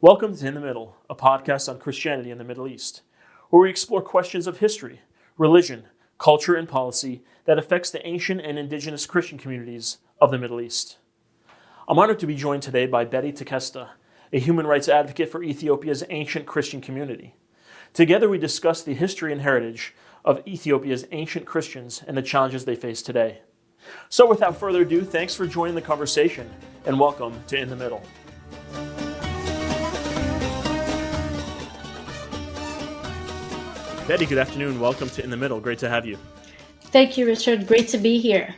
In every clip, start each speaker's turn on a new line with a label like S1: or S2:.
S1: Welcome to In the Middle, a podcast on Christianity in the Middle East, where we explore questions of history, religion, culture, and policy that affects the ancient and indigenous Christian communities of the Middle East. I'm honored to be joined today by Betty Tekeste, a human rights advocate for Ethiopia's ancient Christian community. Together we discuss the history and heritage of Ethiopia's ancient Christians and the challenges they face today. So without further ado, thanks for joining the conversation, and welcome to In the Middle. Betty, good afternoon. Welcome to In the Middle. Great to have you.
S2: Thank you, Richard. Great to be here.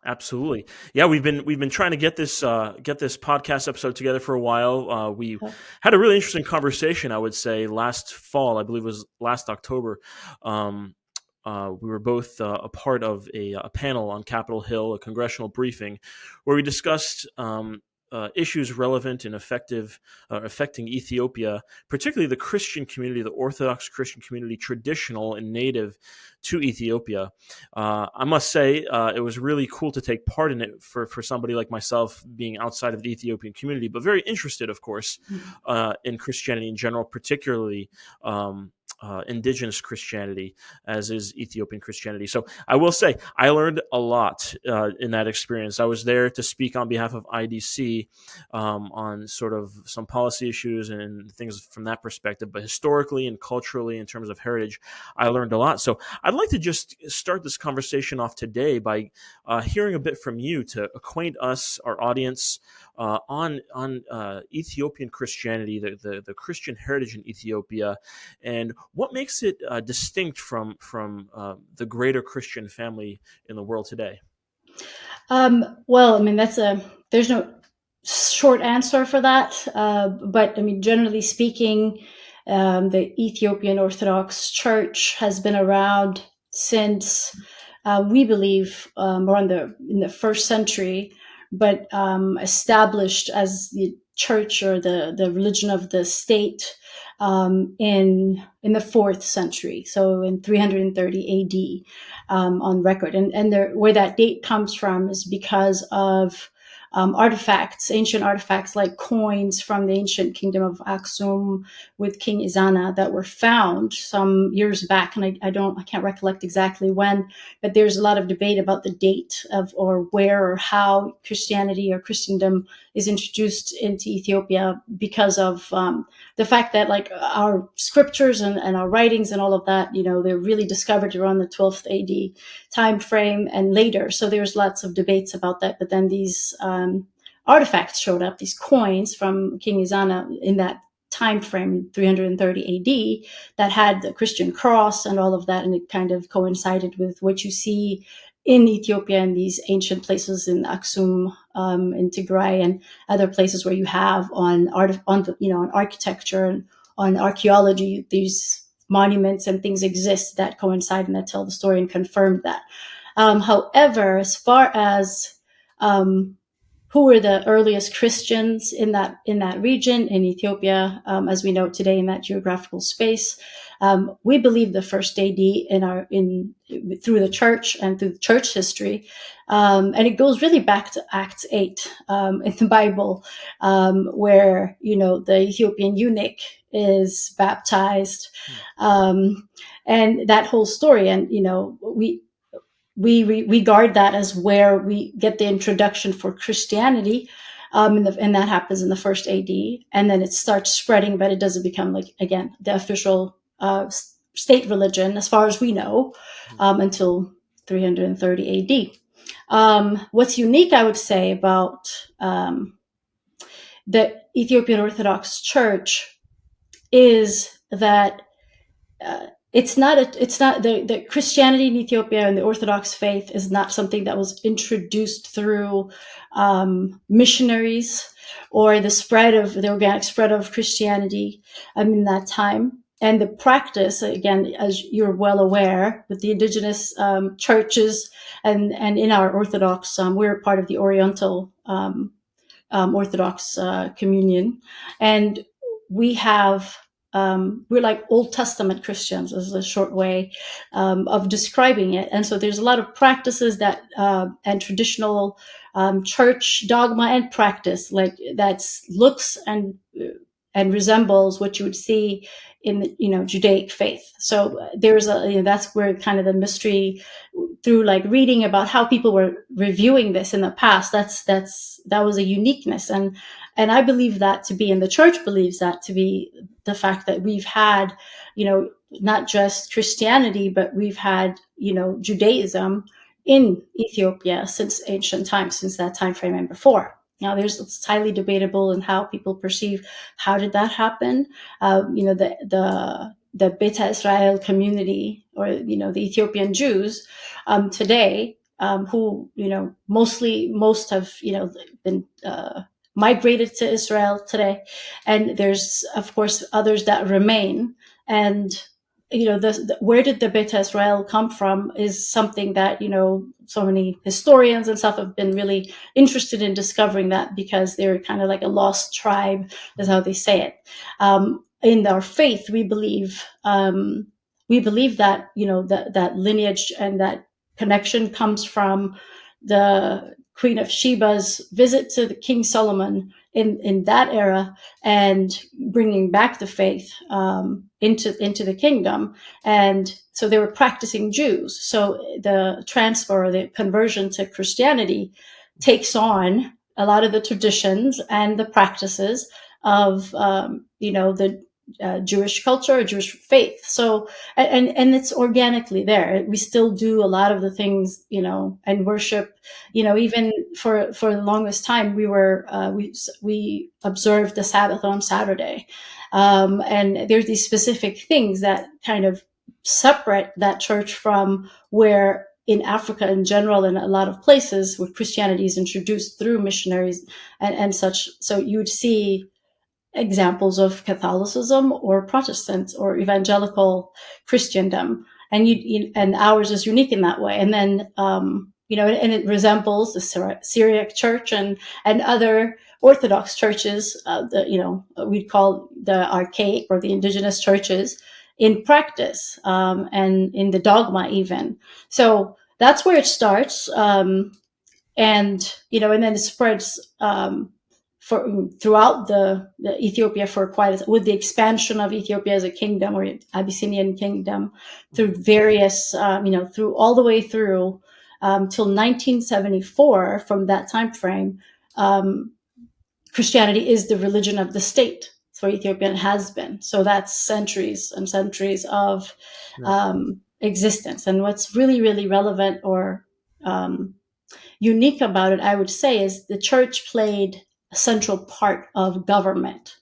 S1: Absolutely. Yeah, we've been trying to get this podcast episode together for a while. We had a really interesting conversation, I would say, last fall. I believe it was last October. We were both a part of a panel on Capitol Hill, a congressional briefing, where we discussed issues relevant and affecting Ethiopia, particularly the Christian community, the Orthodox Christian community, traditional and native to Ethiopia. I must say it was really cool to take part in it for somebody like myself, being outside of the Ethiopian community, but very interested, of course, in Christianity in general, particularly indigenous Christianity, as is Ethiopian Christianity. So I will say I learned a lot in that experience. I was there to speak on behalf of IDC on sort of some policy issues and things from that perspective, but historically and culturally, in terms of heritage, I learned a lot. So I'd like to just start this conversation off today by hearing a bit from you to acquaint us, our audience, on Ethiopian Christianity, the Christian heritage in Ethiopia, and what makes it distinct from the greater Christian family in the world today.
S2: Well, I mean, there's no short answer for that, but I mean, generally speaking, the Ethiopian Orthodox Church has been around since we believe around in the first century, but established as the church or the religion of the state in the 4th century, so in 330 AD on record. And where that date comes from is because of artifacts, ancient artifacts like coins from the ancient kingdom of Aksum with King Izana that were found some years back, and I can't recollect exactly when, but there's a lot of debate about the date of or where or how Christianity or Christendom is introduced into Ethiopia, because of the fact that like our scriptures and our writings and all of that, they're really discovered around the 12th AD time frame and later. So there's lots of debates about that. But then these artifacts showed up, these coins from King Izana in that time frame, 330 AD, that had the Christian cross and all of that, and it kind of coincided with what you see in Ethiopia and these ancient places in Aksum, in Tigray, and other places where you have on architecture and on archaeology, these monuments and things exist that coincide and that tell the story and confirm that. However, as far as who were the earliest Christians in that region in Ethiopia, as we know today in that geographical space, we believe the first AD through the church and through the church history, and it goes really back to Acts 8 in the Bible, where the Ethiopian eunuch is baptized, and that whole story, and we regard that as where we get the introduction for Christianity, and that happens in the first AD, and then it starts spreading, but it doesn't become the official state religion as far as we know until 330 AD. What's unique, I would say, about the Ethiopian Orthodox Church is that the Christianity in Ethiopia and the Orthodox faith is not something that was introduced through missionaries or the organic spread of Christianity in that time. And the practice, again, as you're well aware, with the indigenous churches and in our Orthodox, we're part of the Oriental Orthodox Communion, and we have we're like Old Testament Christians, is a short way of describing it. And so there's a lot of practices that and traditional church dogma and practice like that looks and resembles what you would see in the Judaic faith. So there's that's where kind of the mystery through like reading about how people were reviewing this in the past. That was a uniqueness, and I believe that to be, and the church believes that to be, the fact that we've had, not just Christianity, but we've had, Judaism in Ethiopia since ancient times, since that time frame and before. Now, it's highly debatable in how people perceive how did that happen. The Beta Israel community, or the Ethiopian Jews today, who most have been migrated to Israel today, and there's of course others that remain. And where did the Beta Israel come from is something that so many historians and stuff have been really interested in discovering, that because they're kind of like a lost tribe, is how they say it. In our faith, we believe that that lineage and that connection comes from the Queen of Sheba's visit to the King Solomon in that era, and bringing back the faith into the kingdom. And so they were practicing Jews. So the transfer, or the conversion to Christianity, takes on a lot of the traditions and the practices of the Jewish culture, Jewish faith. So, and it's organically there. We still do a lot of the things, and worship, even for the longest time, we observed the Sabbath on Saturday. And there's these specific things that kind of separate that church from where in Africa in general, and a lot of places where Christianity is introduced through missionaries and such. So you would see examples of Catholicism or Protestant or evangelical Christendom, and and ours is unique in that way. And then and it resembles the Syriac Church and other Orthodox churches, we'd call the archaic or the indigenous churches, in practice and in the dogma even. So that's where it starts, and then it spreads throughout the Ethiopia for with the expansion of Ethiopia as a kingdom, or Abyssinian kingdom, through various, through all the way through till 1974. From that time frame, Christianity is the religion of the state for Ethiopia, and has been. So that's centuries and centuries of existence. And what's really, really relevant or unique about it, I would say, is the church played a central part of government.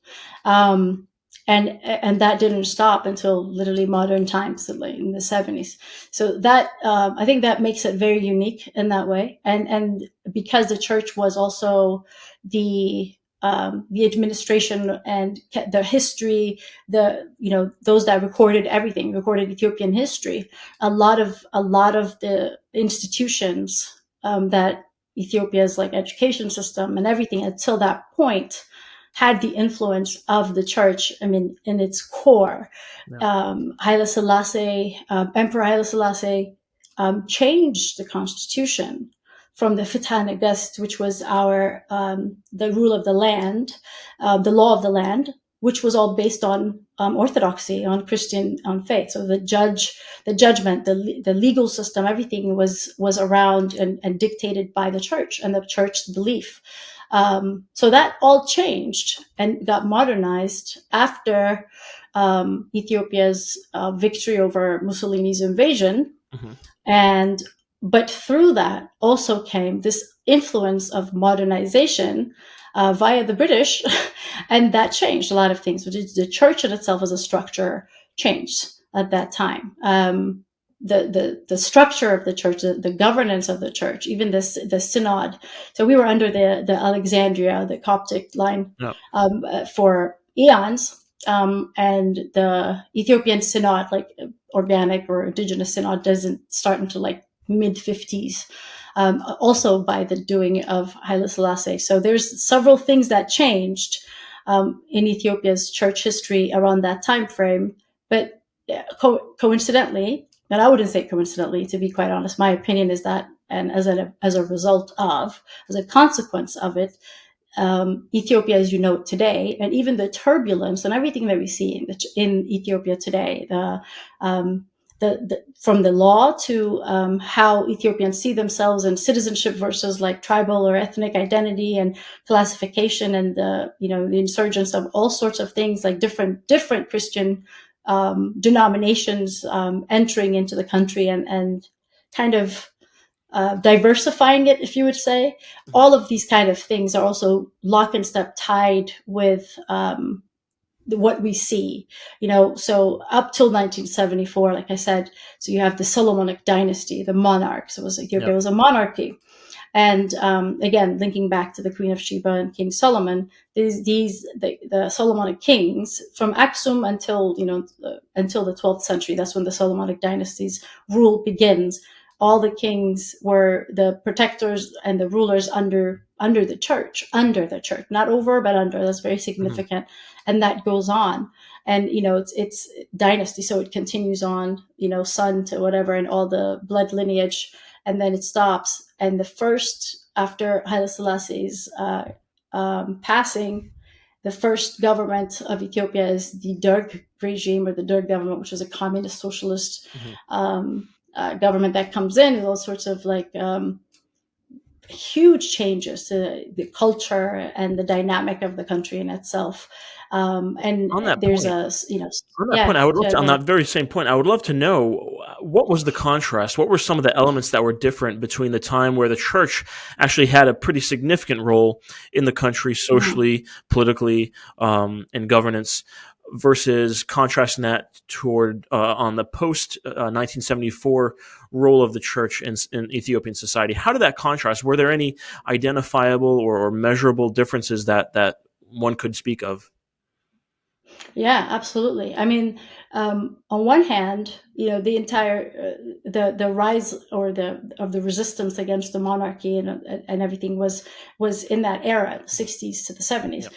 S2: And that didn't stop until literally modern times, in the 70s. So that, I think that makes it very unique in that way. And because the church was also the administration and the history, those that recorded everything, recorded Ethiopian history, a lot of the institutions that Ethiopia's like education system and everything until that point had the influence of the church. I mean, in its core. Haile Selassie, Emperor Haile Selassie, changed the constitution from the Fita Negest, which was the rule of the land, the law of the land, which was all based on orthodoxy, on Christian faith. So the judgment, the legal system, everything was around and dictated by the church and the church's belief. So that all changed and got modernized after Ethiopia's victory over Mussolini's invasion. Mm-hmm. But through that also came this influence of modernization via the British, and that changed a lot of things. The church in itself as a structure changed at that time. The structure of the church, the governance of the church, even the synod. So we were under the Alexandria, the Coptic line, for eons. And the Ethiopian synod, like organic or indigenous synod, doesn't start until like mid-50s, also by the doing of Haile Selassie. So there's several things that changed in Ethiopia's church history around that time frame. But coincidentally, and I wouldn't say coincidentally, to be quite honest, my opinion is that, and as a result of, as a consequence of it, Ethiopia as you know it today, and even the turbulence and everything that we see in Ethiopia today, from the law to how Ethiopians see themselves in citizenship versus like tribal or ethnic identity and classification, and the insurgence of all sorts of things, like different Christian denominations entering into the country and kind of diversifying it, if you would say. All of these kind of things are also lock and step tied with what we see, so up till 1974, like I said, so you have the Solomonic dynasty, the monarchs. Ethiopia was a monarchy. And again, linking back to the Queen of Sheba and King Solomon, the Solomonic kings from Aksum until the 12th century. That's when the Solomonic dynasty's rule begins. All the kings were the protectors and the rulers under the church, not over, but under. That's very significant, and that goes on. And it's dynasty, so it continues on, son to whatever, and all the blood lineage, and then it stops. And the first, after Haile Selassie's passing, the first government of Ethiopia is the Derg regime, or the Derg government, which is a communist socialist government that comes in with all sorts of huge changes to the culture and the dynamic of the country in itself. And
S1: On that
S2: there's
S1: point,
S2: yeah,
S1: on that very same point, I would love to know what was the contrast? What were some of the elements that were different between the time where the church actually had a pretty significant role in the country, socially, politically, and governance, versus contrasting that toward on the post 1974 role of the church in Ethiopian society? How did that contrast? Were there any identifiable or measurable differences that one could speak of?
S2: Yeah, absolutely. I mean, on one hand, the entire the rise or of the resistance against the monarchy and everything was in that era, the 60s to the 70s.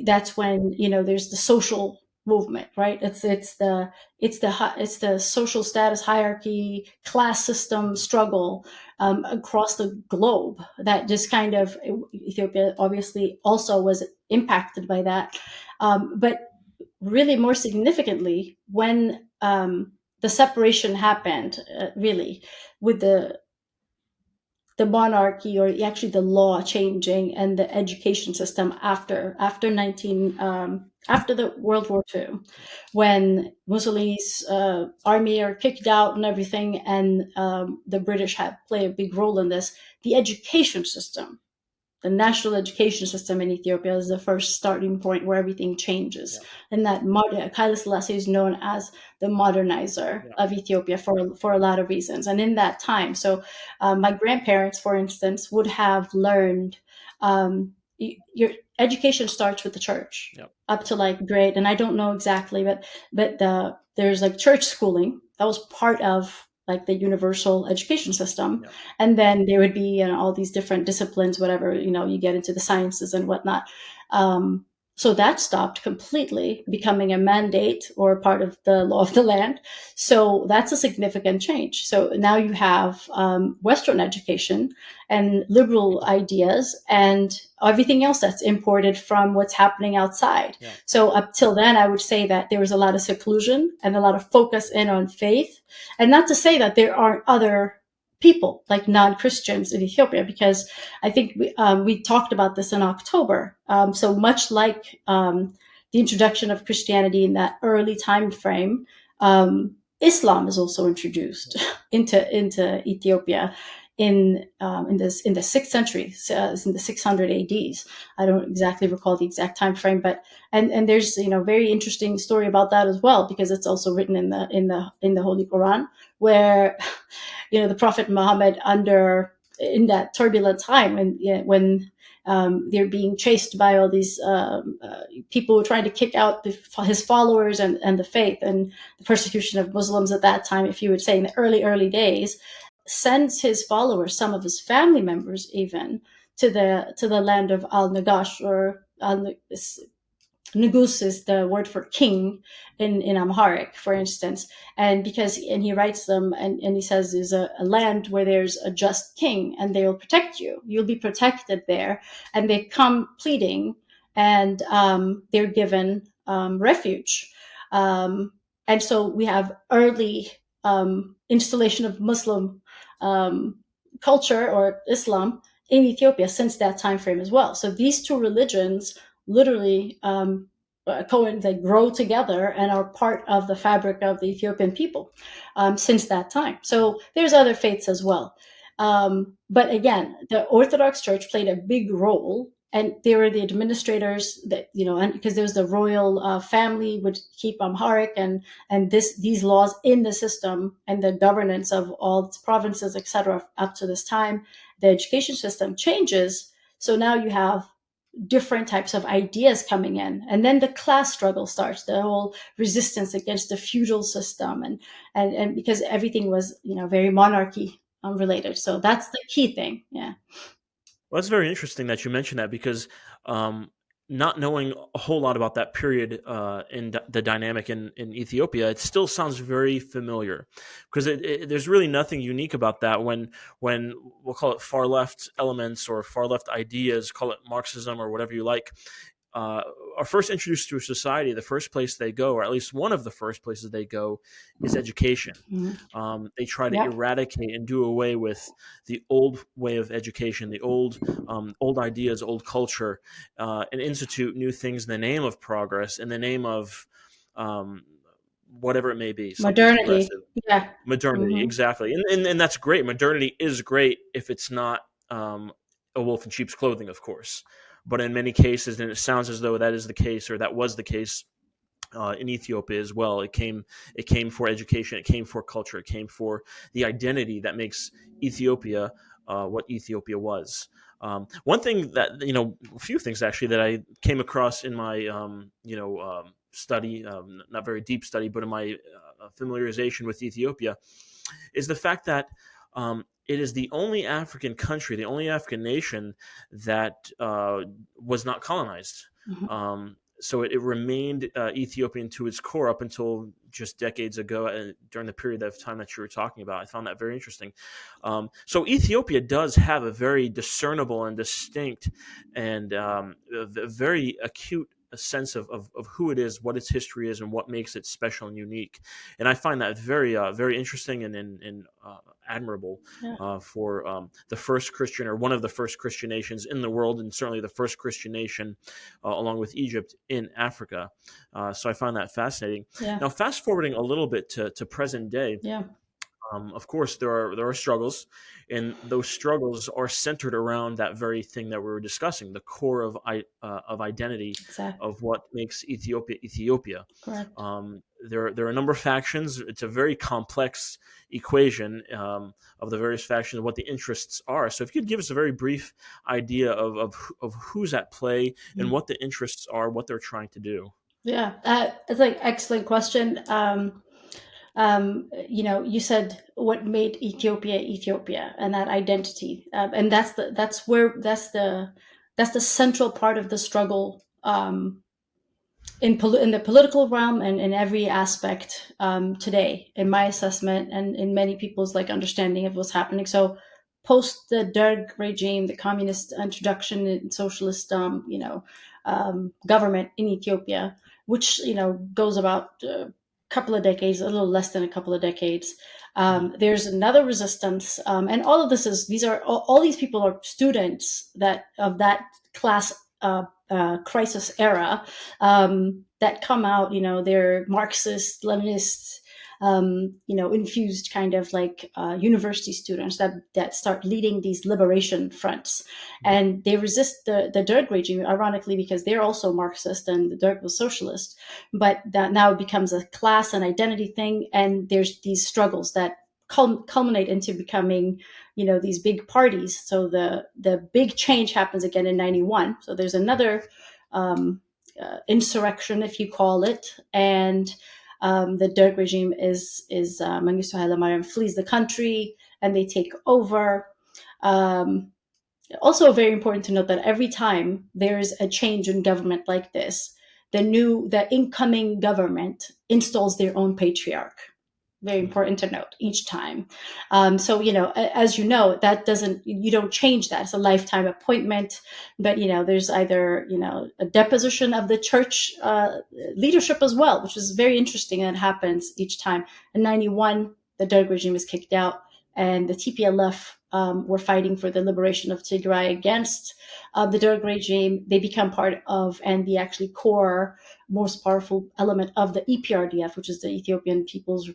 S2: That's when there's the social movement, right? It's the social status hierarchy, class system struggle across the globe that just kind of, Ethiopia obviously also was impacted by that, but really more significantly when the separation happened, really with the monarchy, or actually the law changing, and the education system after the World War II, when Mussolini's army are kicked out and everything, and the British play a big role in this. The education system, the national education system in Ethiopia, is the first starting point where everything changes. And that Haile Selassie is known as the modernizer of Ethiopia for a lot of reasons. And in that time, so my grandparents, for instance, would have learned your education starts with the church up to grade, and I don't know exactly, but there's church schooling that was part of the universal education system. And then there would be all these different disciplines, whatever, you get into the sciences and whatnot. So that stopped completely, becoming a mandate or part of the law of the land. So that's a significant change. So now you have Western education and liberal ideas and everything else that's imported from what's happening outside. So up till then, I would say that there was a lot of seclusion and a lot of focus in on faith. And not to say that there aren't other people like non-Christians in Ethiopia, because I think we talked about this in October. So much like the introduction of Christianity in that early time frame, Islam is also introduced into Ethiopia in the 6th century, in the 600 ADs. I don't exactly recall the exact time frame, but and there's very interesting story about that as well, because it's also written in the Holy Quran, where the Prophet Muhammad, in that turbulent time when they're being chased by all these people who are trying to kick out his followers and the faith, and the persecution of Muslims at that time, if you would say, in the early days, sends his followers, some of his family members even, to the land of Al-Nagash, or Nugus is the word for king in Amharic, for instance. And he writes them, and he says there's a land where there's a just king and they will protect you. You'll be protected there. And they come pleading, and they're given refuge. And so we have early installation of Muslim culture or Islam in Ethiopia since that time frame as well. So these two religions literally they grow together and are part of the fabric of the Ethiopian people since that time. So there's other faiths as well. But again, the Orthodox Church played a big role, and they were the administrators that, and because there was the royal family would keep Amharic and these laws in the system and the governance of all its provinces, etc. Up to this time. The education system changes, so now you have different types of ideas coming in, and then the class struggle starts, the whole resistance against the feudal system, and because everything was very monarchy related. So that's the key thing. Yeah.
S1: Well, that's very interesting that you mentioned that because um, not knowing a whole lot about that period in the dynamic in Ethiopia, it still sounds very familiar because there's really nothing unique about that when we'll call it far left elements or far left ideas, call it Marxism or whatever you like, uh, are first introduced to a society, the first place they go, or at least one of the first places they go, is education.
S2: Mhm.
S1: They try to
S2: Yep.
S1: eradicate and do away with the old way of education, the old ideas, old culture, and institute new things in the name of progress, in the name of um, whatever it may be, something
S2: Modernity.
S1: progressive.
S2: Yeah.
S1: Modernity,
S2: Hmm.
S1: exactly, and that's great. Modernity is great if it's not a wolf in sheep's clothing, of course. But in many cases, and it sounds as though that is the case, or that was the case in Ethiopia as well. It came for education, it came for culture, it came for the identity that makes Ethiopia what Ethiopia was. One thing that a few things actually that I came across in my study, not very deep study, but in my familiarization with Ethiopia, is the fact that it is the only African country, the only African nation that was not colonized.
S2: Hmm.
S1: So it remained Ethiopian to its core up until just decades ago, during the period of time that you were talking about. I found that very interesting. So Ethiopia does have a very discernible and distinct and a very acute sense of who it is, what its history is, and what makes it special and unique. And I find that very interesting and admirable
S2: Yeah.
S1: for the first Christian, or one of the first Christian nations in the world, and certainly the first Christian nation, along with Egypt, in Africa. So I find that fascinating.
S2: Yeah.
S1: Now, fast forwarding a little bit to present day,
S2: Yeah.
S1: of course, there are struggles, and those struggles are centered around that very thing that we were discussing, the core of identity,
S2: Exactly.
S1: of what makes Ethiopia Ethiopia.
S2: Correct.
S1: There are a number of factions. It's a very complex equation of the various factions, what the interests are. So, if you could give us a very brief idea of who's at play and
S2: Mm.
S1: what the interests are, what they're trying to do.
S2: Yeah. It's like excellent question. You said what made Ethiopia Ethiopia, and that identity, and that's the central part of the struggle, in the political realm and in every aspect today, in my assessment and in many people's understanding of what's happening. So, post the Derg regime, the communist introduction and socialist, government in Ethiopia, which goes about a couple of decades, a little less than a couple of decades.
S1: Mhm.
S2: There's another resistance, and all of this is these are all these people are students that of that class crisis era, that come out. They're Marxist, Leninist, infused kind of university students that start leading these liberation fronts, and they resist the Derg regime, ironically, because they're also Marxist and the Derg was socialist. But that now becomes a class and identity thing, and there's these struggles that culminate into becoming these big parties. So the big change happens again in 91. So there's another insurrection, if you call it, and the Derg regime is Mengistu Haile Mariam flees the country and they take over. Also, very important to note that every time there is a change in government like this, the incoming government installs their own patriarch. Very important to note each time. So, as you know, you don't change that. It's a lifetime appointment, but, there's either, a deposition of the church leadership as well, which is very interesting. And it happens each time. In 91, the Derg regime is kicked out, and the TPLF were fighting for the liberation of Tigray against the Derg regime. They become part of, and the actually core, most powerful element of the EPRDF, which is the Ethiopian People's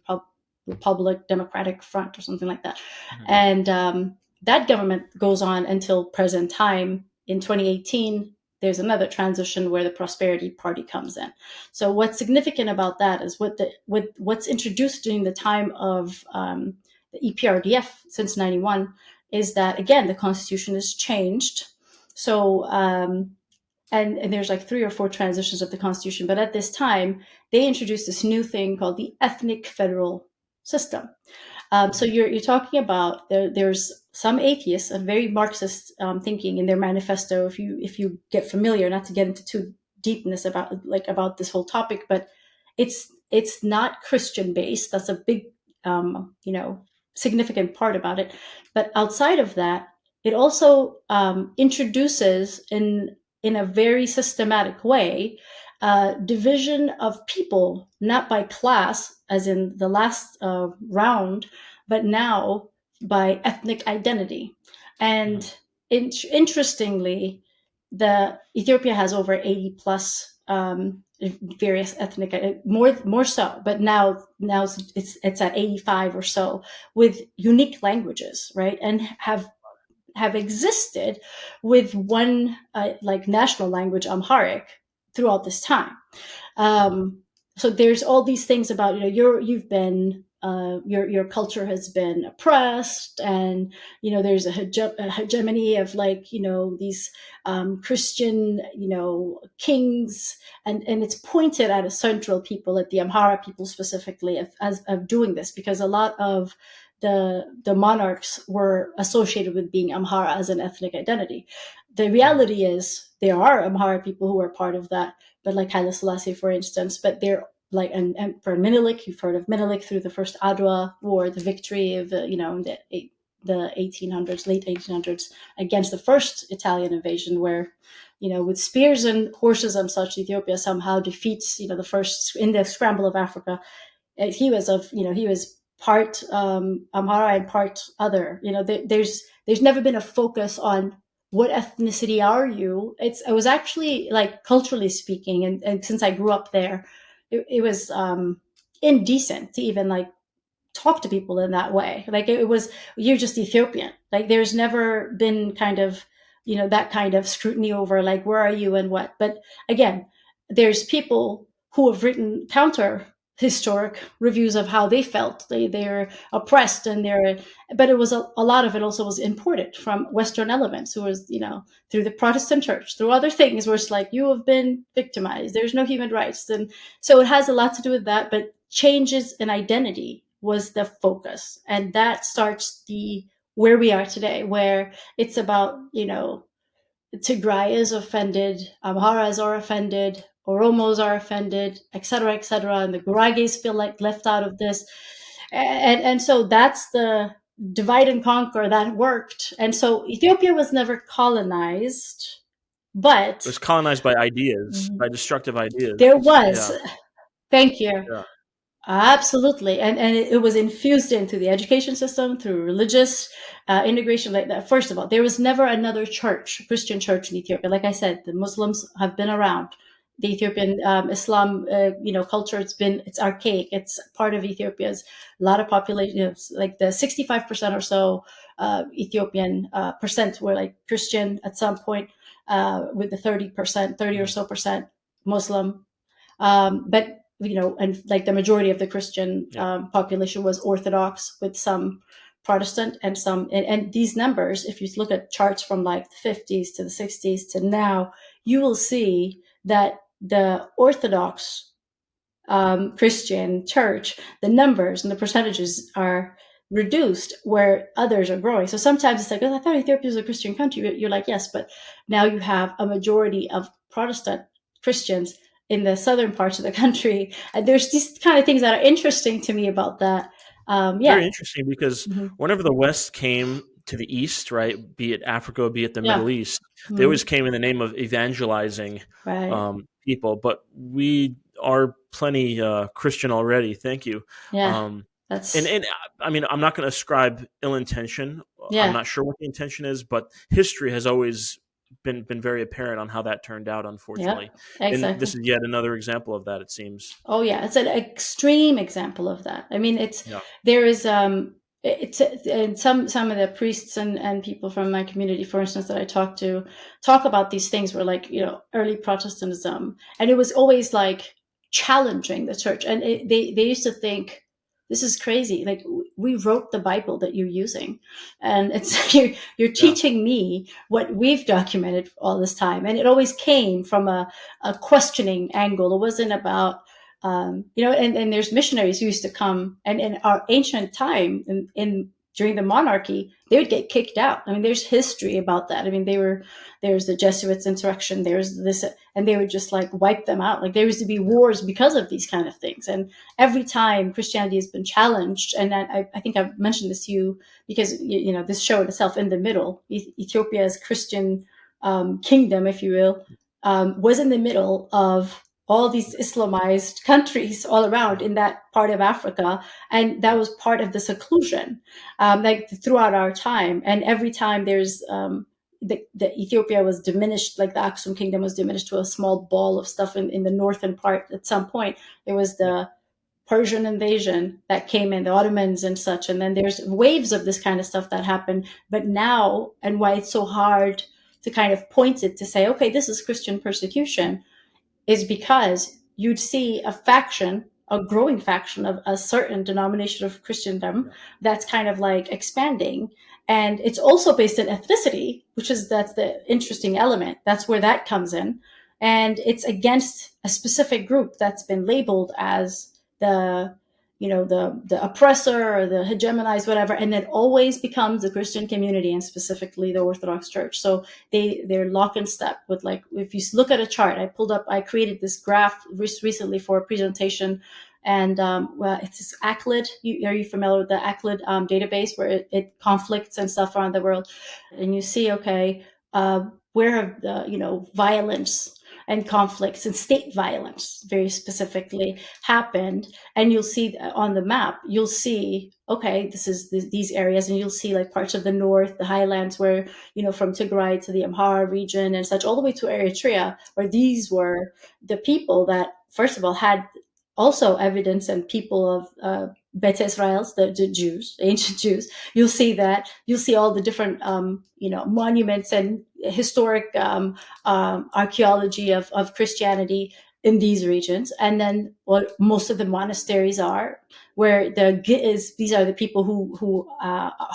S2: Republic Democratic Front, or something like that. Mm-hmm. And that government goes on until present time. In 2018, there's another transition where the Prosperity Party comes in. So what's significant about that is what's introduced during the time of the EPRDF since 91 is that, again, the constitution is changed. So and there's like 3 or 4 transitions of the constitution, but at this time they introduced this new thing called the ethnic federal system. So you're talking about there's some atheists and very Marxist thinking in their manifesto. If you get familiar, not to get into too deepness about this whole topic, but it's not Christian based. That's a big significant part about it. But outside of that, it also introduces in a very systematic way division of people, not by class, as in the last round, but now by ethnic identity. And interestingly, Ethiopia has over 80 plus various ethnic, more so, but now it's at 85 or so, with unique languages, right? And have existed with one national language, Amharic, throughout this time. So there's all these things about you've been your culture has been oppressed, and there's a hegemony of these Christian kings, and it's pointed at a central people, at the Amhara people specifically, of doing this, because a lot of the monarchs were associated with being Amhara as an ethnic identity. The reality is there are Amhara people who are part of that, but like Haile Selassie, for instance, but they're and Emperor Menelik, you've heard of Menelik through the first Adwa War, the victory of in the 1800s, late 1800s, against the first Italian invasion, where with spears and horses and such, Ethiopia somehow defeats the first in the scramble of Africa. He was part Amhara and part other. There's never been a focus on what ethnicity are you. It was actually, like, culturally speaking, and since I grew up there, it was indecent to even talk to people in that way. Like, it was, you're just Ethiopian. Like, there's never been kind of that kind of scrutiny over where are you and what. But again, there's people who have written counter historic reviews of how they felt they're oppressed, and but it was a lot of it also was imported from Western elements, who was through the Protestant church, through other things, where it's you have been victimized, there's no human rights. And so it has a lot to do with that, but changes in identity was the focus, and that starts where we are today, where it's about Tigray is offended, Amharas are offended, Oromos are offended, etc., etc., and the Gurages feel left out of this, and so that's the divide and conquer that worked. And so Ethiopia was never colonized, but
S1: it was colonized by ideas, by destructive ideas.
S2: There was, yeah. Thank you.
S1: Yeah.
S2: Absolutely, and it was infused into the education system through religious integration like that. First of all, there was never another Christian church in Ethiopia. Like I said, the Muslims have been around. The Ethiopian Islam, culture, it's archaic. It's part of Ethiopia's a lot of population. Like the 65% or so Ethiopian percent were Christian at some point, with the 30 or so percent Muslim, but and the majority of the Christian population was Orthodox, with some Protestant and some, and these numbers, if you look at charts from the 50s to the 60s to now, you will see that the Orthodox Christian church, the numbers and the percentages are reduced, where others are growing. So sometimes it's I thought Ethiopia was a Christian country. You're yes, but now you have a majority of Protestant Christians in the southern parts of the country. And there's these kind of things that are interesting to me about that. Yeah.
S1: Very interesting, because
S2: Hmm.
S1: whenever the West came to the East, right, be it Africa, be it the
S2: Yeah.
S1: Middle East, they
S2: Hmm.
S1: always came in the name of evangelizing
S2: Right.
S1: people. But we are plenty Christian already. Thank you.
S2: Yeah.
S1: Um, and
S2: That's,
S1: and I mean, I'm not going to ascribe ill intention. I'm
S2: yeah.
S1: not sure what the intention is, but history has always been very apparent on how that turned out,
S2: Yeah.
S1: unfortunately. And
S2: Exactly.
S1: this is yet another example of that, it seems.
S2: Oh yeah, it's an extreme example of that. I mean, it's
S1: Yeah.
S2: there is it's and some of the priests and people from my community, for instance, that I talk to, talk about these things were like, early Protestantism, and it was always like challenging the church, and they used to think this is crazy. Like, we wrote the Bible that you're using, and it's you're
S1: Yeah.
S2: teaching me what we've documented all this time, and it always came from a questioning angle. It wasn't about, and there's missionaries who used to come, and in our ancient time, in during the monarchy, they would get kicked out. I mean, there's history about that. I mean, there's the Jesuits insurrection, there's this, and they would just like wipe them out. Like, there used to be wars because of these kind of things. And every time Christianity has been challenged, and I think I've mentioned this to you, because this showed itself in the middle. Ethiopia's Christian kingdom, if you will, was in the middle of all these Islamized countries all around
S1: Yeah.
S2: in that part of Africa. And that
S1: Yeah.
S2: was part of the seclusion, like throughout our time. And every time there's, the Ethiopia was diminished, like the Aksum kingdom was diminished to a small ball of stuff in the northern part at some point. There was
S1: Yeah.
S2: the Persian invasion that came in, the Ottomans and such. And then there's waves of this kind of stuff that happened. But now, and why it's so hard to kind of point it to say, okay, this is Christian persecution, is because you'd see a faction, a growing faction of a certain denomination of Christendom
S1: Yeah.
S2: that's kind of like expanding. And it's also based in ethnicity, that's the interesting element. That's where that comes in. And it's against a specific group that's been labeled as the the oppressor or the hegemonized, whatever, and it always becomes the Christian community, and specifically the Orthodox Church. So they're lock and step with, like, if you look at a chart, I created this graph recently for a presentation, and well, it's this ACLID. Are you familiar with the ACLID database, where it conflicts and stuff around the world, and you see, okay, where have the violence and conflicts and state violence very specifically happened. And you'll see on the map, you'll see, okay, this is these areas, and you'll see like parts of the north, the highlands, where from Tigray to the Amhara region and such, all the way to Eritrea, where these were the people that, first of all, had also evidence, and people of Betty Israel's, the Jews, ancient Jews. You'll see all the different monuments and historic archaeology of Christianity in these regions. And then what most of the monasteries are, where the Giz, these are the people who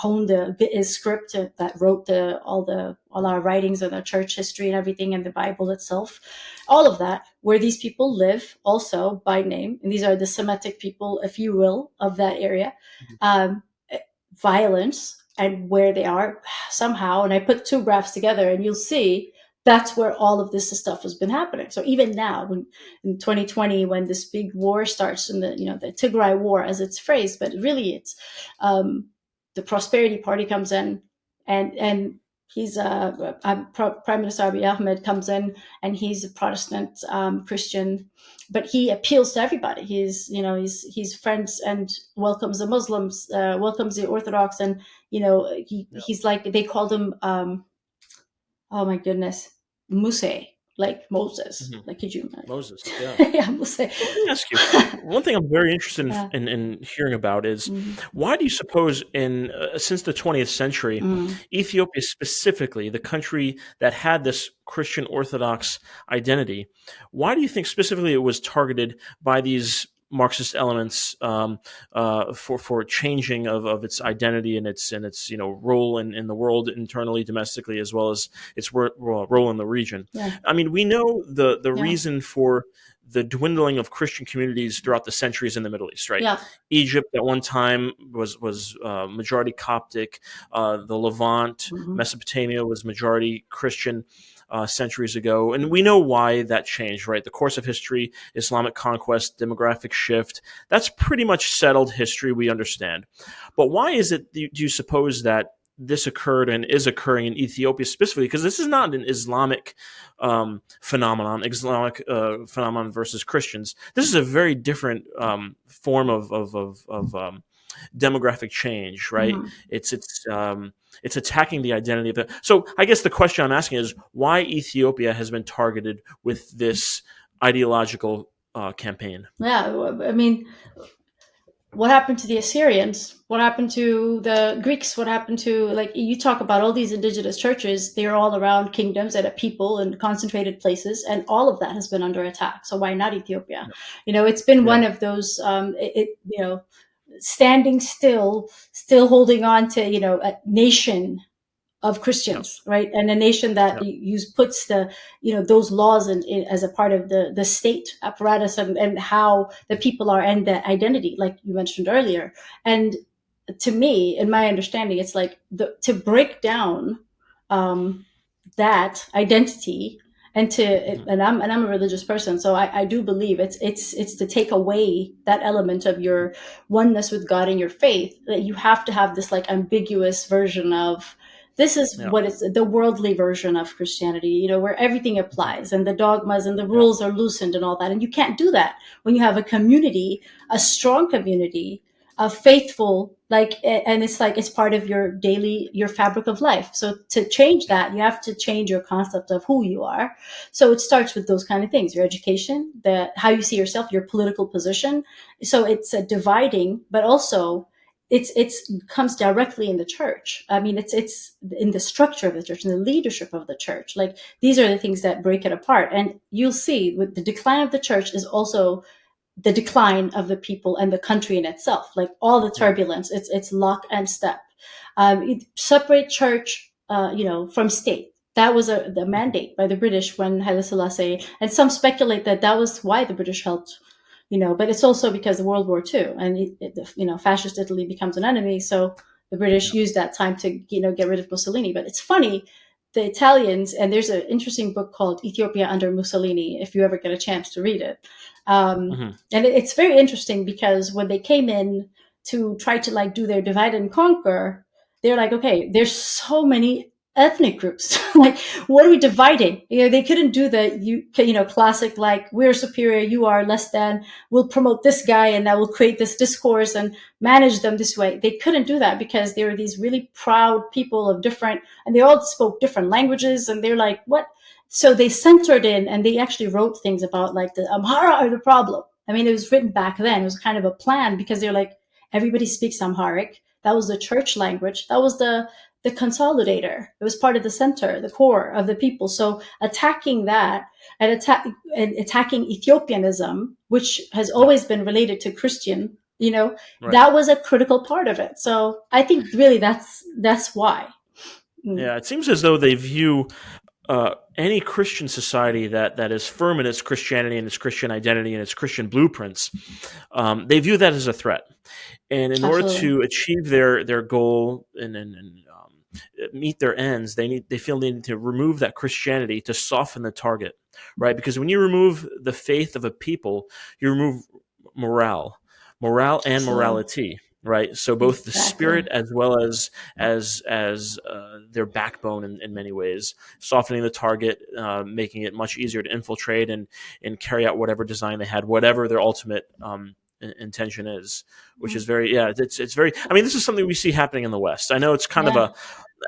S2: own the Giz script that wrote all our writings of the church history and everything, and the Bible itself, all of that, where these people live also by name. And these are the Semitic people, if you will, of that area.
S1: Mhm.
S2: Um, Violence and where they are somehow. And I put two graphs together, and you'll see that's where all of this stuff has been happening. So even now, when in 2020, when this big war starts, in the Tigray war, as it's phrased, but really it's the Prosperity Party comes in, and he's Prime Minister Abiy Ahmed comes in, and he's a Protestant Christian, but he appeals to everybody. He's friends and welcomes the Muslims, welcomes the Orthodox, and
S1: Yeah.
S2: he's like, they called him, oh my goodness, Muse, like Moses.
S1: Mhm.
S2: Like, could you imagine?
S1: Moses. Yeah.
S2: Yeah, Muse.
S1: So let me ask you, one thing I'm very interested
S2: Yeah.
S1: in hearing about is,
S2: Mhm.
S1: why do you suppose, in since the 20th century,
S2: Mm.
S1: Ethiopia specifically, the country that had this Christian Orthodox identity, why do you think specifically it was targeted by these Marxist elements, for changing of its identity and its role in the world, internally, domestically, as well as its role in the region?
S2: Yeah.
S1: I mean, we know the
S2: Yeah.
S1: reason for the dwindling of Christian communities throughout the centuries in the Middle East, right?
S2: Yeah.
S1: Egypt at one time was majority Coptic. The Levant,
S2: Hmm.
S1: Mesopotamia was majority Christian. centuries ago, and we know why that changed, right? The course of history, Islamic conquest, demographic shift, that's pretty much settled history, we understand. But why is it, do you suppose, that this occurred and is occurring in Ethiopia specifically? Because this is not an Islamic phenomenon versus Christians. This is a very different form of demographic change, right?
S2: Mhm.
S1: It's attacking the identity of the. So I guess the question I'm asking is why Ethiopia has been targeted with this ideological campaign.
S2: Yeah, I mean, what happened to the Assyrians? What happened to the Greeks? What happened to, like, you talk about all these indigenous churches, they're all around kingdoms and a people and concentrated places, and all of that has been under attack. So why not Ethiopia? It's been
S1: Yeah,
S2: one of those, standing still holding on to, a nation of
S1: yeah,
S2: Christians, right? And a nation that
S1: yeah,
S2: puts the, those laws in as a part of the state apparatus, and how the people are and the identity, like you mentioned earlier. And to me, in my understanding, it's like to break down um, that identity, and
S1: mhm,
S2: I'm a religious person, so I do believe it's to take away that element of your oneness with God and your faith, that you have to have this like ambiguous version of, this is
S1: yeah,
S2: what it's the worldly version of Christianity, where everything
S1: mhm,
S2: applies and the dogmas and the
S1: yeah,
S2: rules are loosened and all that. And you can't do that when you have a community, a strong community of faithful, like, and it's like it's part of your fabric of life. So to change
S1: yeah,
S2: that, you have to change your concept of who you are. So it starts with those kind of things: your education, the how you see yourself, your political position. So it's a dividing, but also it's comes directly in the church. I mean, it's in the structure of the church and the leadership of the church. Like, these are the things that break it apart. And you'll see with the decline of the church is also the decline of the people and the country in itself. Like, all the
S1: yeah,
S2: turbulence, it's lock and step. Separate church, from state. That was the
S1: mhm,
S2: mandate by the British when Haile Selassie, and some speculate that that was why the British helped. But it's also because of World War II, and fascist Italy becomes an enemy, so the British
S1: yeah,
S2: used that time to get rid of Mussolini. But it's funny, the Italians, and there's an interesting book called Ethiopia under Mussolini, if you ever get a chance to read it.
S1: mhm,
S2: And it's very interesting because when they came in to try to like do their divide and conquer, they're like, okay, there's so many ethnic groups. Like, what are we dividing? They couldn't do the classic, like, we're superior, you are less than. We'll promote this guy, and that will create this discourse and manage them this way. They couldn't do that because they were these really proud people of different, and they all spoke different languages, and they're like, what? So they centered in, and they actually wrote things about, like, the Amhara are the problem. I mean, it was written back then. It was kind of a plan because they're like, everybody speaks Amharic. That was the church language. That was the consolidator. It was part of the center, the core of the people. So attacking that, and attacking Ethiopianism, which has
S1: yeah,
S2: always been related to Christian,
S1: right.
S2: that was a critical part of it. So I think really that's why. Mm.
S1: Yeah, it seems as though they view any Christian society that is firm in its Christianity and its Christian identity and its Christian blueprints, they view that as a threat. And in order
S2: Absolutely.
S1: to achieve their goal and meet their ends, they feel they need to remove that Christianity to soften the target, right? Because when you remove the faith of a people, you remove morale, morale and
S2: Absolutely.
S1: morality, right? So both the spirit
S2: Exactly.
S1: as well as their backbone in many ways, softening the target, making it much easier to infiltrate and carry out whatever design they had, whatever their ultimate intention is, which is very, yeah, it's very. I mean, this is something we see happening in the West. I know it's kind of
S2: Yeah.
S1: a,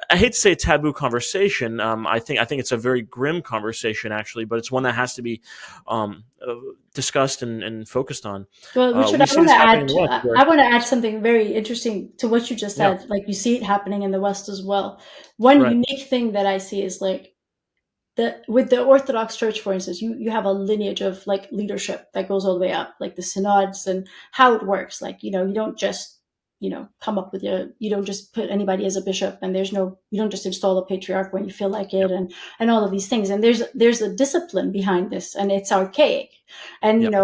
S1: I hate to say, a taboo conversation. I think it's a very grim conversation actually, but it's one that has to be discussed and focused on.
S2: Well, Richard,
S1: We see this happening in the West,
S2: I
S1: where
S2: want to add something very interesting to what you just
S1: yeah,
S2: said. Like, you see it happening in the West as well. One
S1: right,
S2: unique thing that I see is, like, with the Orthodox Church, for instance, you have a lineage of, like, leadership that goes all the way up, like the synods and how it works. Like, you don't just come up with you don't just put anybody as a bishop, and you don't just install a patriarch when you feel like it,
S1: yep,
S2: and all of these things. And there's a discipline behind this, and it's archaic. And
S1: yep,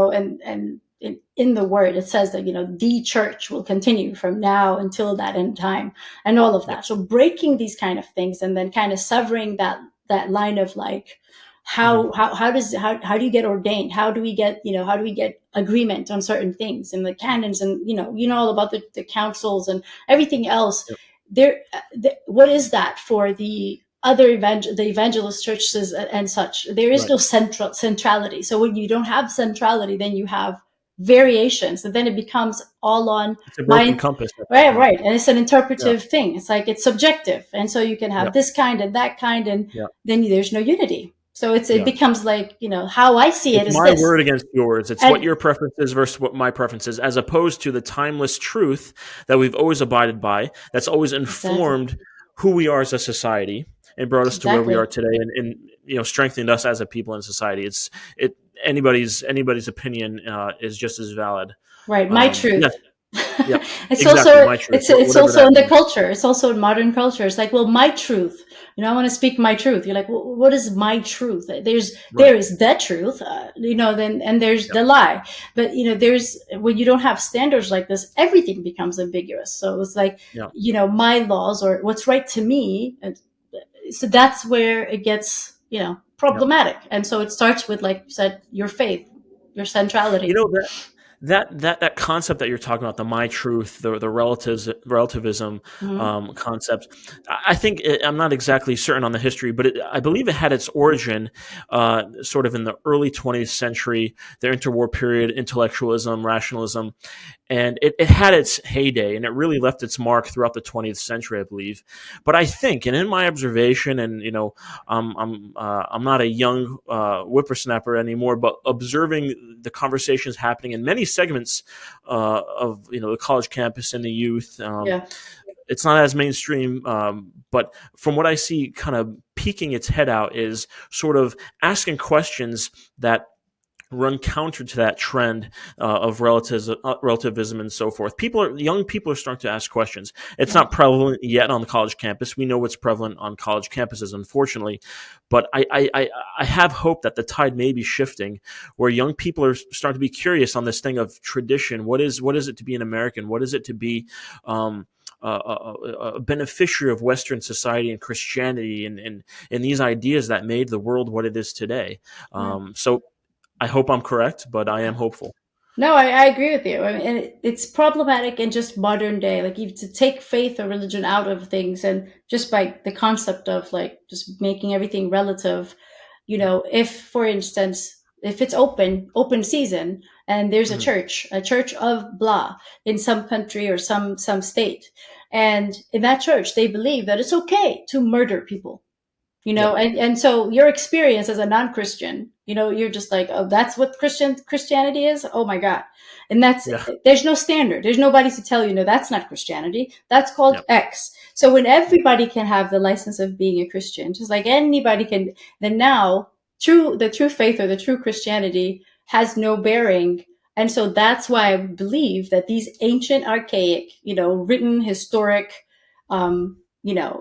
S2: in the word, it says that the church will continue from now until that end time, and all of
S1: yep,
S2: that. So breaking these kind of things, and then kind of severing that line of like,
S1: Hmm.
S2: how do you get ordained? How do we get, how do we get agreement on certain things and the canons, and all about the councils and everything else.
S1: Yep.
S2: There, what is that for the other the evangelist churches and such? There is
S1: Right.
S2: no centrality. So when you don't have centrality, then you have variations, and then it becomes all on
S1: It's a broken
S2: my
S1: compass at that
S2: right,
S1: point.
S2: right, and it's an
S1: Yeah.
S2: interpretive thing. It's like it's subjective, and so you can have
S1: Yeah.
S2: this kind and that kind, and
S1: Yeah.
S2: then there's no unity. So it
S1: Yeah.
S2: becomes like, how I see it
S1: It's
S2: is
S1: my
S2: this,
S1: word against yours. It's what
S2: and
S1: your preference is versus what my preference is, as opposed to the timeless truth that we've always abided by, that's always
S2: exactly,
S1: informed who we are as a society and brought us to where we are
S2: exactly,
S1: today, and strengthened us as a people in society. It anybody's opinion is just as valid.
S2: right, my
S1: Yeah.
S2: truth.
S1: Yeah.
S2: It's
S1: Exactly.
S2: also
S1: My truth.
S2: it's
S1: Whatever
S2: also
S1: that
S2: in the
S1: means.
S2: culture. It's also in modern culture. It's like, well, my truth. I want to speak my truth. You're like, well, what is my truth?
S1: Right.
S2: There is the truth, then, and there's
S1: Yep.
S2: the lie. But there's, when you don't have standards like this, everything becomes ambiguous. So it's like,
S1: Yeah.
S2: my laws or what's right to me. And so that's where it gets,
S1: Yep.
S2: problematic. And so it starts with, like you said, your faith, your
S1: You
S2: centrality.
S1: know that concept that you're talking about, the my truth, the relativism
S2: Mm-hmm.
S1: concept. I think I'm not exactly certain on the history, but I believe it had its origin sort of in the early 20th century, the interwar period, intellectualism, rationalism, and it had its heyday, and it really left its mark throughout the 20th century, I believe. But I think, and in my observation, and I'm not a young whippersnapper anymore, but observing the conversations happening in many segments of the college campus and the youth.
S2: Yeah.
S1: It's not as mainstream, but from what I see, kind of peeking its head out is sort of asking questions that run counter to that trend of relativism and so forth. Young people are starting to ask questions. It's
S2: Yeah.
S1: not prevalent yet on the college campus. We know what's prevalent on college campuses, unfortunately, but I have hope that the tide may be shifting, where young people are starting to be curious on this thing of tradition. What is it to be an American? What is it to be a beneficiary of Western society and Christianity, and these ideas that made the world what it is today?
S2: Yeah.
S1: So I hope I'm correct, but I am hopeful.
S2: No, I agree with you. I mean, and it's problematic in just modern day, like you to take faith or religion out of things, and just by the concept of like just making everything relative. If, for instance, if it's open season, and there's
S1: Mhm.
S2: a church of blah in some country or some state, and in that church they believe that it's okay to murder people.
S1: Yep.
S2: And so your experience as a non-Christian, you're just like, oh, that's what Christianity is. Oh my God. And
S1: Yeah.
S2: there's no standard. There's nobody to tell you, no, that's not Christianity. That's called
S1: Yep.
S2: X. So when everybody can have the license of being a Christian, just like anybody can, then now the true faith or the true Christianity has no bearing. And so that's why I believe that these ancient, archaic, written historic,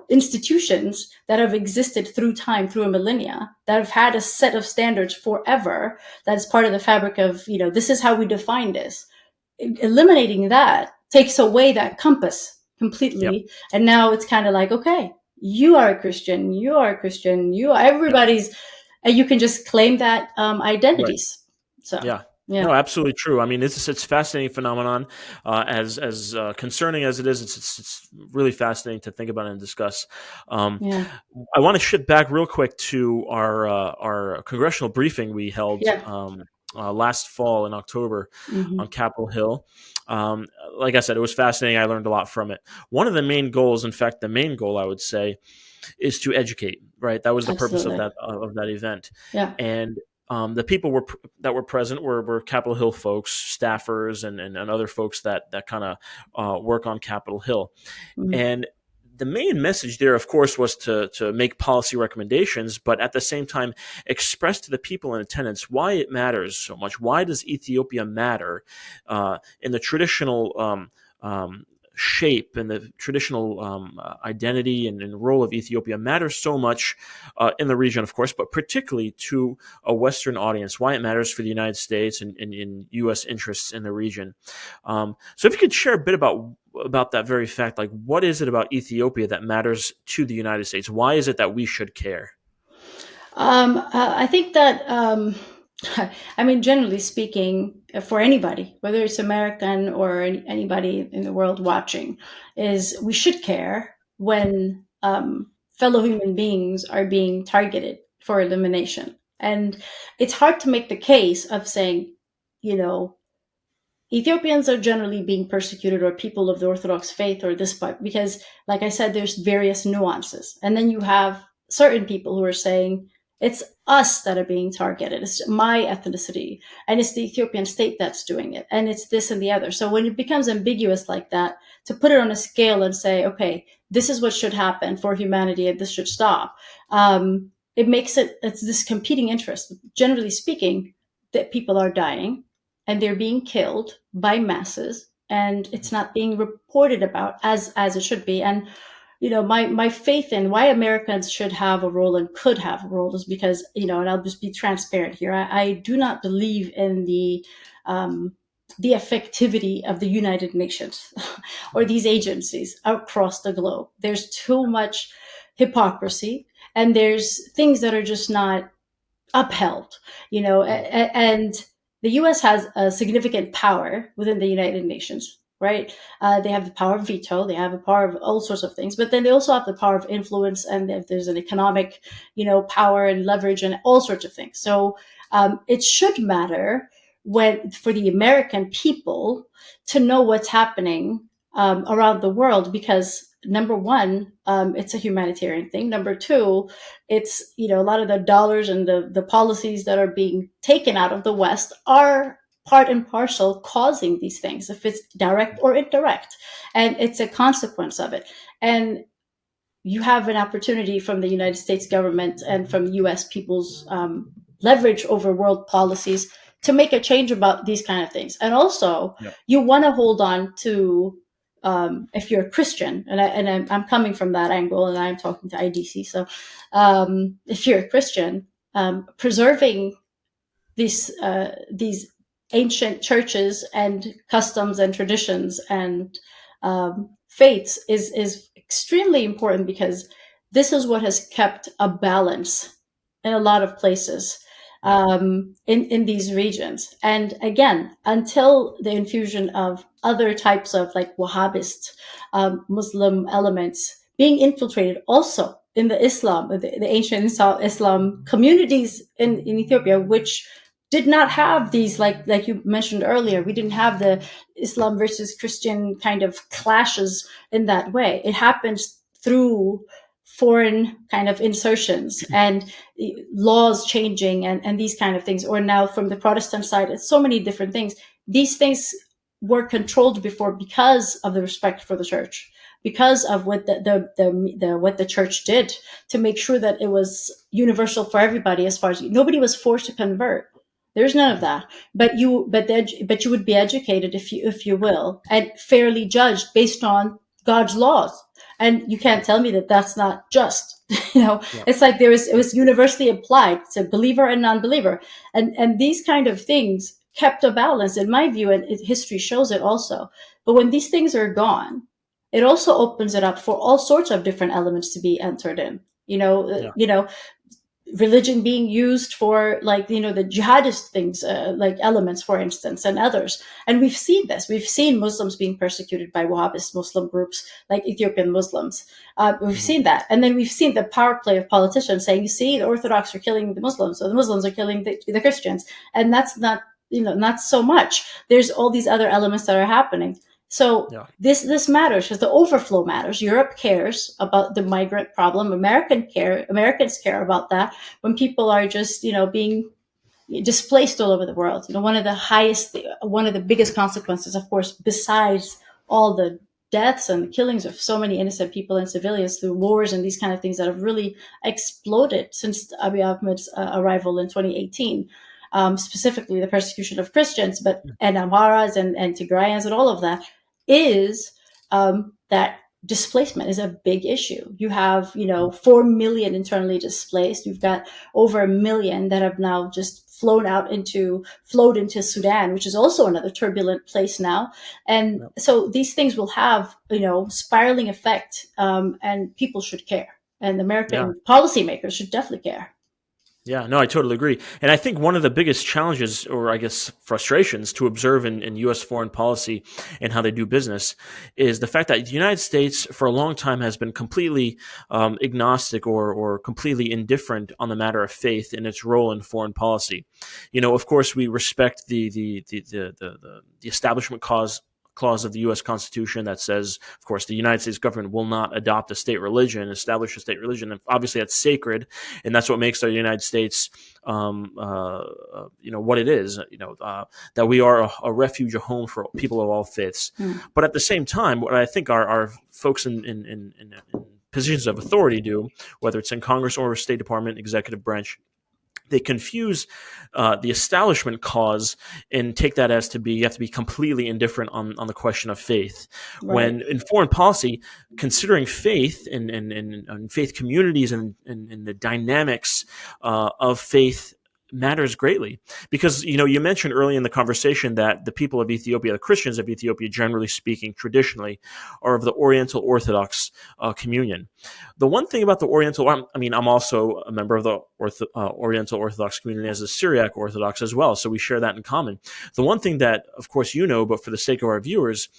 S2: institutions that have existed through time, through a millennia, that have had a set of standards forever, that is part of the fabric of, this is how we define this. Eliminating that takes away that compass
S1: Yep.
S2: completely. And now it's kind of like, okay, you are a Christian, you are a Christian,
S1: Yep.
S2: everybody's, and you can just claim that
S1: Right.
S2: identities. So,
S1: Yeah.
S2: yeah,
S1: No, absolutely true. I mean, it's a fascinating phenomenon. As concerning as it is, it's really fascinating to think about and discuss. Um,
S2: yeah,
S1: I want to shift back real quick to our congressional briefing we held
S2: yeah.
S1: last fall in October on
S2: Hmm.
S1: Capitol Hill. Um, like I said, it was fascinating. I learned a lot from it. One of the main goals, in fact, the main goal, I would say, is to educate. Right, that was the purpose
S2: Absolutely.
S1: of that event,
S2: Yeah.
S1: and the people that were present were Capitol Hill folks, staffers, and other folks that kind of work on Capitol Hill.
S2: Hmm.
S1: And the main message there, of course, was to make policy recommendations, but at the same time express to the people in attendance why it matters so much. Why does Ethiopia matter in the traditional um, shape and the traditional identity and role of Ethiopia matters so much in the region, of course, but particularly to a Western audience, why it matters for the United States and in U.S. interests in the region. So if you could share a bit about that very fact, like what is it about Ethiopia that matters to the United States? Why is it that we should care?
S2: I think that, I mean, generally speaking, for anybody, whether it's American or anybody in the world watching, is we should care when fellow human beings are being targeted for elimination. And it's hard to make the case of saying, you know, Ethiopians are generally being persecuted, or people of the Orthodox faith, or this part, because, like I said, there's various nuances. And then you have certain people who are saying, it's us that are being targeted. It's my ethnicity, and it's the Ethiopian state that's doing it, and it's this and the other. So when it becomes ambiguous like that, to put it on a scale and say, okay, this is what should happen for humanity, and this should stop, it makes it's this competing interest. Generally speaking, that people are dying and they're being killed by masses, and it's not being reported about as it should be. And my faith in why Americans should have a role and could have a role is because, and I'll just be transparent here, I do not believe in the effectivity of the United Nations or these agencies across the globe. There's too much hypocrisy, and there's things that are just not upheld, and the US has a significant power within the United Nations, right? They have the power of veto, they have the power of all sorts of things, but then they also have the power of influence, and if there's an economic, power and leverage and all sorts of things. So it should matter for the American people to know what's happening around the world, because number one, it's a humanitarian thing. Number two, it's, a lot of the dollars and the policies that are being taken out of the West are part and parcel causing these things, if it's direct or indirect, and it's a consequence of it. And you have an opportunity from the United States government and from US people's leverage over world policies to make a change about these kind of things. And also, you want to hold on to, if you're a Christian, and I'm coming from that angle, and I'm talking to IDC. So if you're a Christian, preserving these ancient churches and customs and traditions and faiths is extremely important, because this is what has kept a balance in a lot of places in these regions. And again, until the infusion of other types of like Wahhabist Muslim elements being infiltrated also in the Islam, the ancient Islam communities in Ethiopia, which did not have these, like you mentioned earlier, we didn't have the Islam versus Christian kind of clashes in that way. It happens through foreign kind of insertions and laws changing and these kind of things. Or now from the Protestant side, it's so many different things. These things were controlled before because of the respect for the church, because of what what the church did to make sure that it was universal for everybody. As far as nobody was forced to convert. There's none of that. But you would be educated, if you will, and fairly judged based on God's laws. And you can't tell me that that's not just. It's like it was universally applied to believer and non-believer, and these kind of things kept a balance, in my view, and history shows it also. But when these things are gone, it also opens it up for all sorts of different elements to be entered in. Religion being used for, like, the jihadist things, like elements, for instance, and others. And we've seen this. We've seen Muslims being persecuted by Wahhabist Muslim groups, like Ethiopian Muslims. We've seen that. And then we've seen the power play of politicians saying, you see, the Orthodox are killing the Muslims, so the Muslims are killing the Christians. And that's not, not so much. There's all these other elements that are happening. So this matters, because the overflow matters. Europe cares about the migrant problem. Americans care about that, when people are just, being displaced all over the world. One of the biggest consequences, of course, besides all the deaths and the killings of so many innocent people and civilians through wars and these kind of things that have really exploded since Abiy Ahmed's arrival in 2018. Specifically the persecution of Christians, and Amharas and Tigrayans and all of that, is that displacement is a big issue. You have, 4 million internally displaced. You've got over 1 million that have now just flowed into Sudan, which is also another turbulent place now. And so these things will have, spiraling effect, and people should care. And American policymakers should definitely care.
S1: Yeah, no, I totally agree. And I think one of the biggest challenges, or I guess frustrations, to observe in U.S. foreign policy and how they do business is the fact that the United States, for a long time, has been completely agnostic or completely indifferent on the matter of faith and its role in foreign policy. Of course, we respect the establishment clause of the U.S. Constitution that says, of course, the United States government will not adopt a state religion, establish a state religion, and obviously that's sacred, and that's what makes the United States, what it is. That we are a refuge, a home for people of all faiths.
S2: Mm.
S1: But at the same time, what I think our folks in positions of authority do, whether it's in Congress or State Department, executive branch, they confuse the establishment cause and take that as to be you have to be completely indifferent on the question of faith.
S2: Right.
S1: When in foreign policy, considering faith and faith communities and the dynamics of faith matters greatly, because you mentioned early in the conversation that the people of Ethiopia, the Christians of Ethiopia, generally speaking, traditionally, are of the Oriental Orthodox communion. The one thing about the Oriental, I'm also a member of the Oriental Orthodox community as a Syriac Orthodox as well, so we share that in common. The one thing that, of course, but for the sake of our viewers,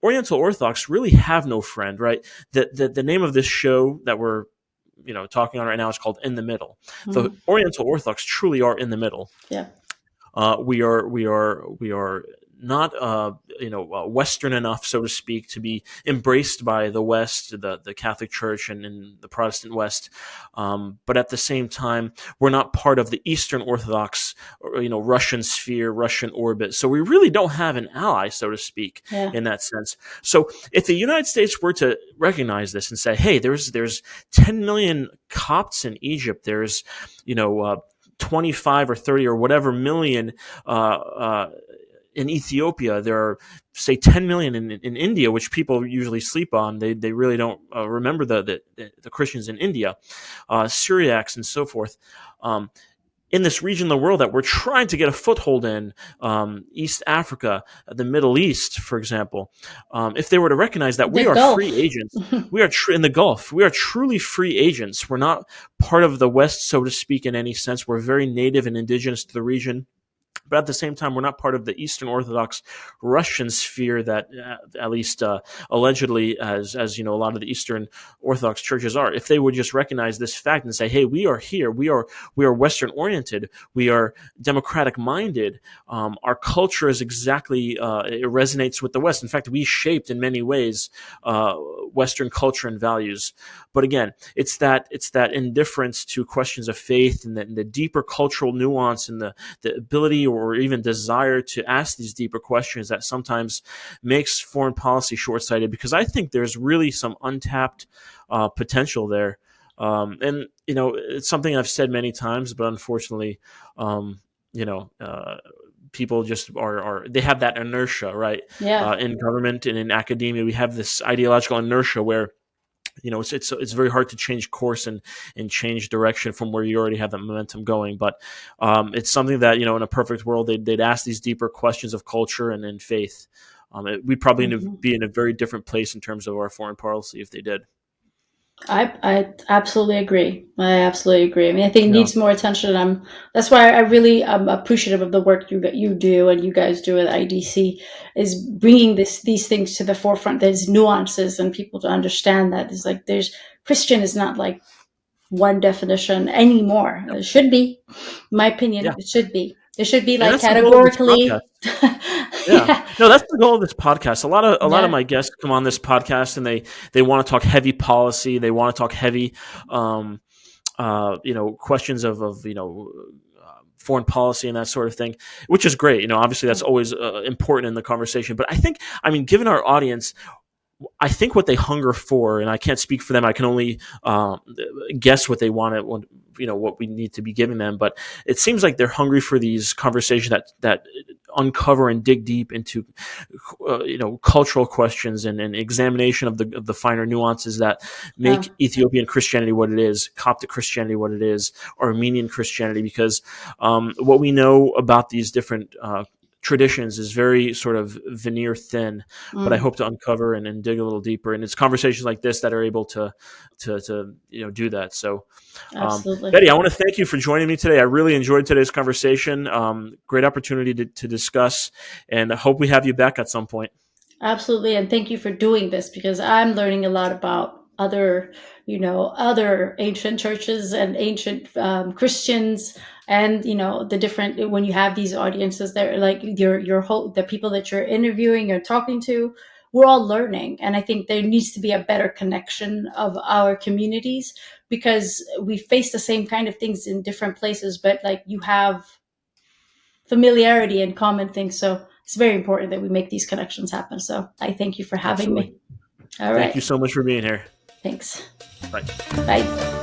S1: Oriental Orthodox really have no friend, right? The name of this show that we're talking on right now is called In the Middle. The Oriental Orthodox truly are in the middle.
S2: Yeah.
S1: We are not Western enough, so to speak, to be embraced by the West, the Catholic Church and the Protestant West, but at the same time, we're not part of the Eastern Orthodox, Russian sphere, Russian orbit. So we really don't have an ally, so to speak, in that sense. So if the United States were to recognize this and say, hey, there's 10 million Copts in Egypt, there's 25 or 30 or whatever million in Ethiopia, there are, say, 10 million in India, which people usually sleep on. They really don't remember the Christians in India, Syriacs and so forth. In this region of the world that we're trying to get a foothold in, East Africa, the Middle East, for example, if they were to recognize that we are free agents, we are in the Gulf, we are truly free agents. We're not part of the West, so to speak, in any sense. We're very native and indigenous to the region. But at the same time, we're not part of the Eastern Orthodox Russian sphere that, at least allegedly, as a lot of the Eastern Orthodox churches are. If they would just recognize this fact and say, "Hey, we are here. We are Western oriented. We are democratic minded. Our culture is exactly it resonates with the West. In fact, we shaped in many ways Western culture and values." But again, it's that indifference to questions of faith and the deeper cultural nuance and the ability or even desire to ask these deeper questions that sometimes makes foreign policy short-sighted, because I think there's really some untapped potential there. And, it's something I've said many times, but unfortunately, people just they have that inertia, right?
S2: Yeah.
S1: In government and in academia, we have this ideological inertia where it's very hard to change course and change direction from where you already have that momentum going. But it's something that, in a perfect world, they'd ask these deeper questions of culture and faith. We'd probably be in a very different place in terms of our foreign policy if they did.
S2: I absolutely agree. I mean, I think it
S1: Yeah.
S2: needs more attention. That's why I really am appreciative of the work you do and you guys do at IDC, is bringing these things to the forefront. There's nuances and people to understand that it's like Christian is not like one definition anymore. It should be, in my opinion.
S1: Yeah.
S2: It should be. It should be like
S1: And that's
S2: categorically.
S1: Yeah. No, that's the goal of this podcast. A lot of my guests come on this podcast and they want to talk heavy policy. They want to talk heavy, questions of foreign policy and that sort of thing, which is great. Obviously that's always important in the conversation. But given our audience, I think what they hunger for, and I can't speak for them, I can only guess what they want, what we need to be giving them. But it seems like they're hungry for these conversations that uncover and dig deep into, cultural questions and examination of the finer nuances that make Ethiopian Christianity what it is, Coptic Christianity what it is, Armenian Christianity. Because what we know about these different traditions is very sort of veneer thin, but I
S2: Mm,
S1: hope to uncover and dig a little deeper. And it's conversations like this that are able to do that. So,
S2: absolutely.
S1: Betty, I want to thank you for joining me today. I really enjoyed today's conversation. Great opportunity to discuss, and I hope we have you back at some point.
S2: Absolutely, and thank you for doing this because I'm learning a lot about other ancient churches and ancient Christians, and the different when you have these audiences there, like your whole the people that you're interviewing or talking to, we're all learning, and I think there needs to be a better connection of our communities because we face the same kind of things in different places, but like you have familiarity and common things. So it's very important that we make these connections happen. So I thank you for having
S1: Absolutely.
S2: me. All
S1: Thank you
S2: right.
S1: so much for being here.
S2: Thanks.
S1: Bye.
S2: Bye.